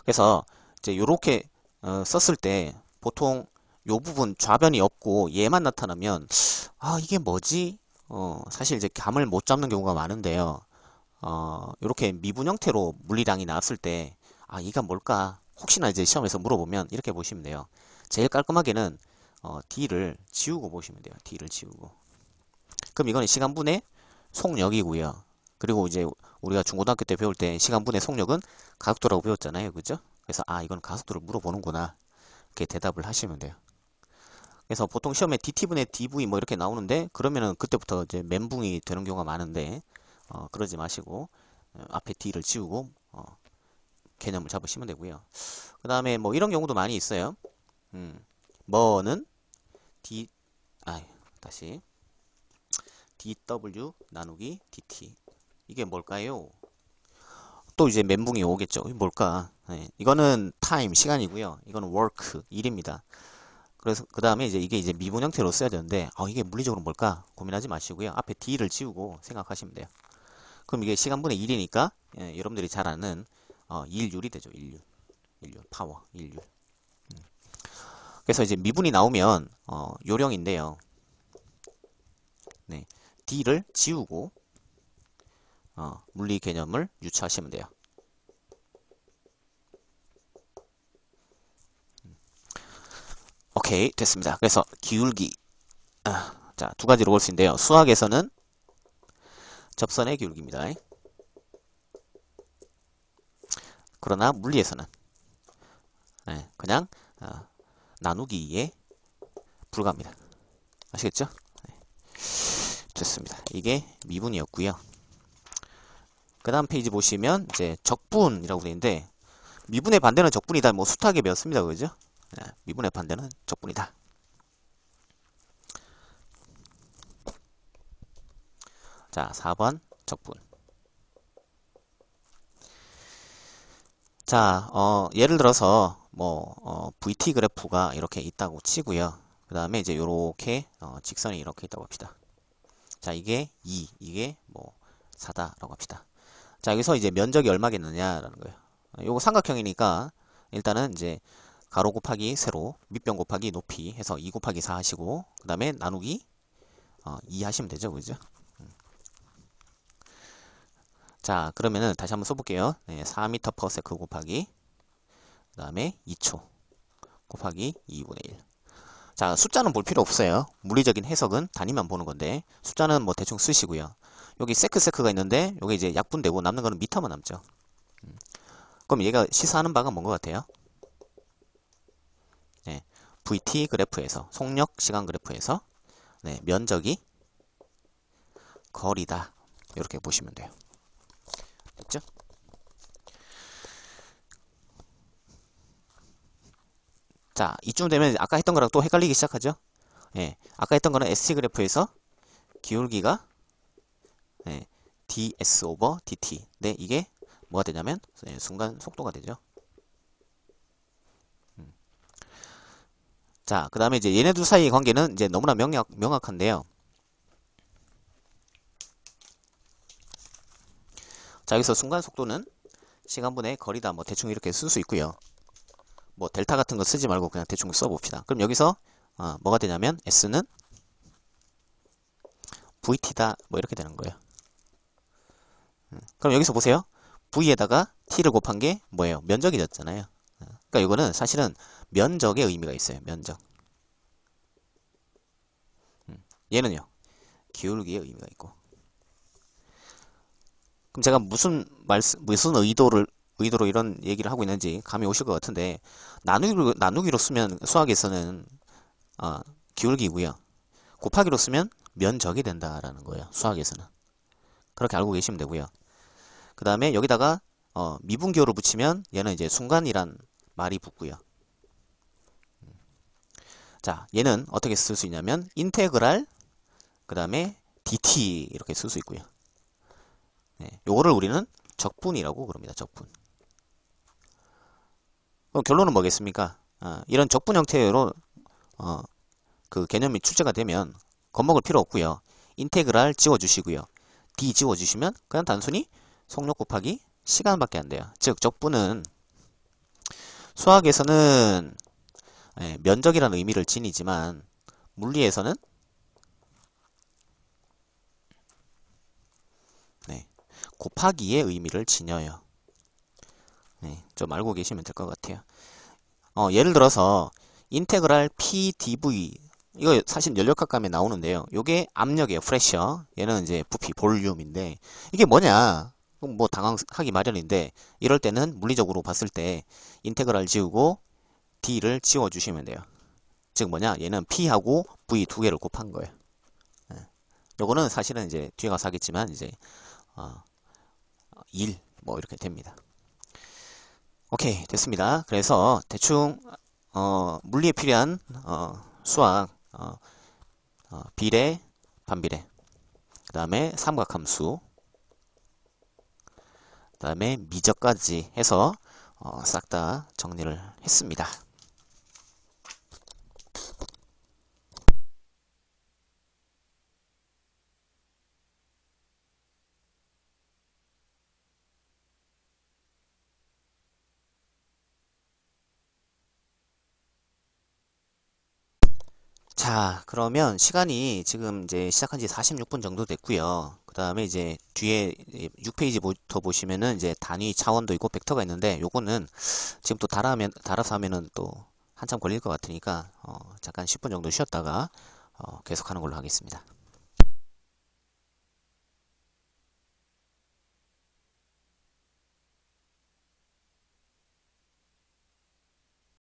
그래서 이제 요렇게 썼을 때 보통 요 부분 좌변이 없고 얘만 나타나면 아 이게 뭐지? 사실 이제 감을 못 잡는 경우가 많은데요. 요렇게 미분 형태로 물리량이 나왔을 때 아 이가 뭘까? 혹시나 이제 시험에서 물어보면 이렇게 보시면 돼요. 제일 깔끔하게는 D를 지우고 보시면 돼요. D를 지우고. 그럼 이거는 시간분의 속력이고요. 그리고 이제 우리가 중고등학교 때 배울 때 시간분의 속력은 가속도라고 배웠잖아요. 그죠? 그래서 아 이건 가속도를 물어보는구나. 이렇게 대답을 하시면 돼요. 그래서 보통 시험에 dt분의 dv 뭐 이렇게 나오는데 그러면은 그때부터 이제 멘붕이 되는 경우가 많은데 그러지 마시고 앞에 d를 지우고 개념을 잡으시면 되고요. 그 다음에 뭐 이런 경우도 많이 있어요. 뭐는 d 다시 dw 나누기 dt 이게 뭘까요? 또 이제 멘붕이 오겠죠. 이게 뭘까? 네, 이거는 타임 시간이고요. 이거는 work 일입니다. 그래서 그 다음에 이제 이게 이제 미분 형태로 써야 되는데 이게 물리적으로 뭘까 고민하지 마시고요. 앞에 d를 지우고 생각하시면 돼요. 그럼 이게 시간분의 1이니까 여러분들이 잘 아는 일률이 되죠. 일률 파워 일률. 그래서 이제 미분이 나오면 요령인데요. 네, d를 지우고 물리 개념을 유추하시면 돼요. 오케이 됐습니다. 그래서 기울기 자, 두 가지로 볼 수 있는데요. 수학에서는 접선의 기울기입니다. 그러나 물리에서는 그냥 나누기에 불과합니다. 아시겠죠? 좋습니다. 이게 미분이었고요. 그 다음 페이지 보시면 이제 적분이라고 되어 있는데 미분의 반대는 적분이다. 뭐 숱하게 배웠습니다. 그죠? 미분의 반대는 적분이다. 자, 4번 적분. 자, 예를 들어서 뭐 VT 그래프가 이렇게 있다고 치고요. 그 다음에 이제 요렇게 직선이 이렇게 있다고 합시다. 자, 이게 2, 이게 뭐 4다라고 합시다. 자, 여기서 이제 면적이 얼마겠느냐라는 거예요. 요거 삼각형이니까 일단은 이제 가로 곱하기 세로, 밑변 곱하기 높이 해서 2 곱하기 4 하시고 그 다음에 나누기 2 하시면 되죠. 그죠? 자, 그러면은 다시 한번 써볼게요. 4m/s 곱하기 그 다음에 2초 곱하기 2분의 1. 자, 숫자는 볼 필요 없어요. 물리적인 해석은 단위만 보는 건데 숫자는 뭐 대충 쓰시고요. 여기 세크가 있는데 여기 이제 약분되고 남는 거는 미터만 남죠. 그럼 얘가 시사하는 바가 뭔 것 같아요? 네, VT 그래프에서 속력 시간 그래프에서 면적이 거리다 이렇게 보시면 돼요. 됐죠? 자, 이쯤 되면 아까 했던 거랑 또 헷갈리기 시작하죠? 아까 했던 거는 ST 그래프에서 기울기가 ds 오버 dt. 네, 이게 뭐가 되냐면 순간 속도가 되죠. 자, 그 다음에 이제 얘네 둘 사이의 관계는 이제 너무나 명확한데요. 자, 여기서 순간 속도는 시간분의 거리다. 뭐 대충 이렇게 쓸 수 있고요. 뭐 델타 같은 거 쓰지 말고 그냥 대충 써봅시다. 그럼 여기서 뭐가 되냐면 s는 vt다. 뭐 이렇게 되는 거예요. 그럼 여기서 보세요. v에다가 t를 곱한 게 뭐예요? 면적이 됐잖아요. 그러니까 이거는 사실은 면적의 의미가 있어요. 면적. 얘는요. 기울기의 의미가 있고. 그럼 제가 무슨 의도로 이런 얘기를 하고 있는지 감이 오실 것 같은데 나누기로 쓰면 수학에서는 기울기고요. 곱하기로 쓰면 면적이 된다라는 거예요. 수학에서는. 그렇게 알고 계시면 되고요. 그 다음에 여기다가 미분기호를 붙이면 얘는 이제 순간이란 말이 붙고요. 자, 얘는 어떻게 쓸 수 있냐면 인테그랄 그 다음에 dt 이렇게 쓸 수 있고요. 네, 요거를 우리는 적분이라고 그럽니다. 적분. 그럼 결론은 뭐겠습니까? 이런 적분 형태로 그 개념이 출제가 되면 겁먹을 필요 없고요. 인테그랄 지워주시고요. d 지워주시면 그냥 단순히 속력 곱하기 시간밖에 안 돼요. 즉 적분은 수학에서는 면적이라는 의미를 지니지만 물리에서는 곱하기의 의미를 지녀요. 좀 알고 계시면 될 것 같아요. 예를 들어서 인테그랄 PdV 이거 사실 연력학감에 나오는데요. 요게 압력이에요. 프레셔. 얘는 이제 부피, 볼륨인데 이게 뭐냐? 뭐 당황하기 마련인데 이럴 때는 물리적으로 봤을 때 인테그랄 지우고 D를 지워주시면 돼요. 즉 뭐냐? 얘는 P하고 V 두 개를 곱한 거예요. 요거는 사실은 이제 뒤에 가서 하겠지만 이제 1 뭐 이렇게 됩니다. 오케이 됐습니다. 그래서 대충 물리에 필요한 수학 비례, 반비례 그 다음에 삼각함수 그 다음에 미적까지 해서 싹 다 정리를 했습니다. 자, 그러면 시간이 지금 이제 시작한 지 46분 정도 됐고요. 그 다음에 이제 뒤에 6페이지부터 보시면은 이제 단위 차원도 있고 벡터가 있는데 요거는 지금 또 달아서 하면은 또 한참 걸릴 것 같으니까 잠깐 10분 정도 쉬었다가 계속하는 걸로 하겠습니다.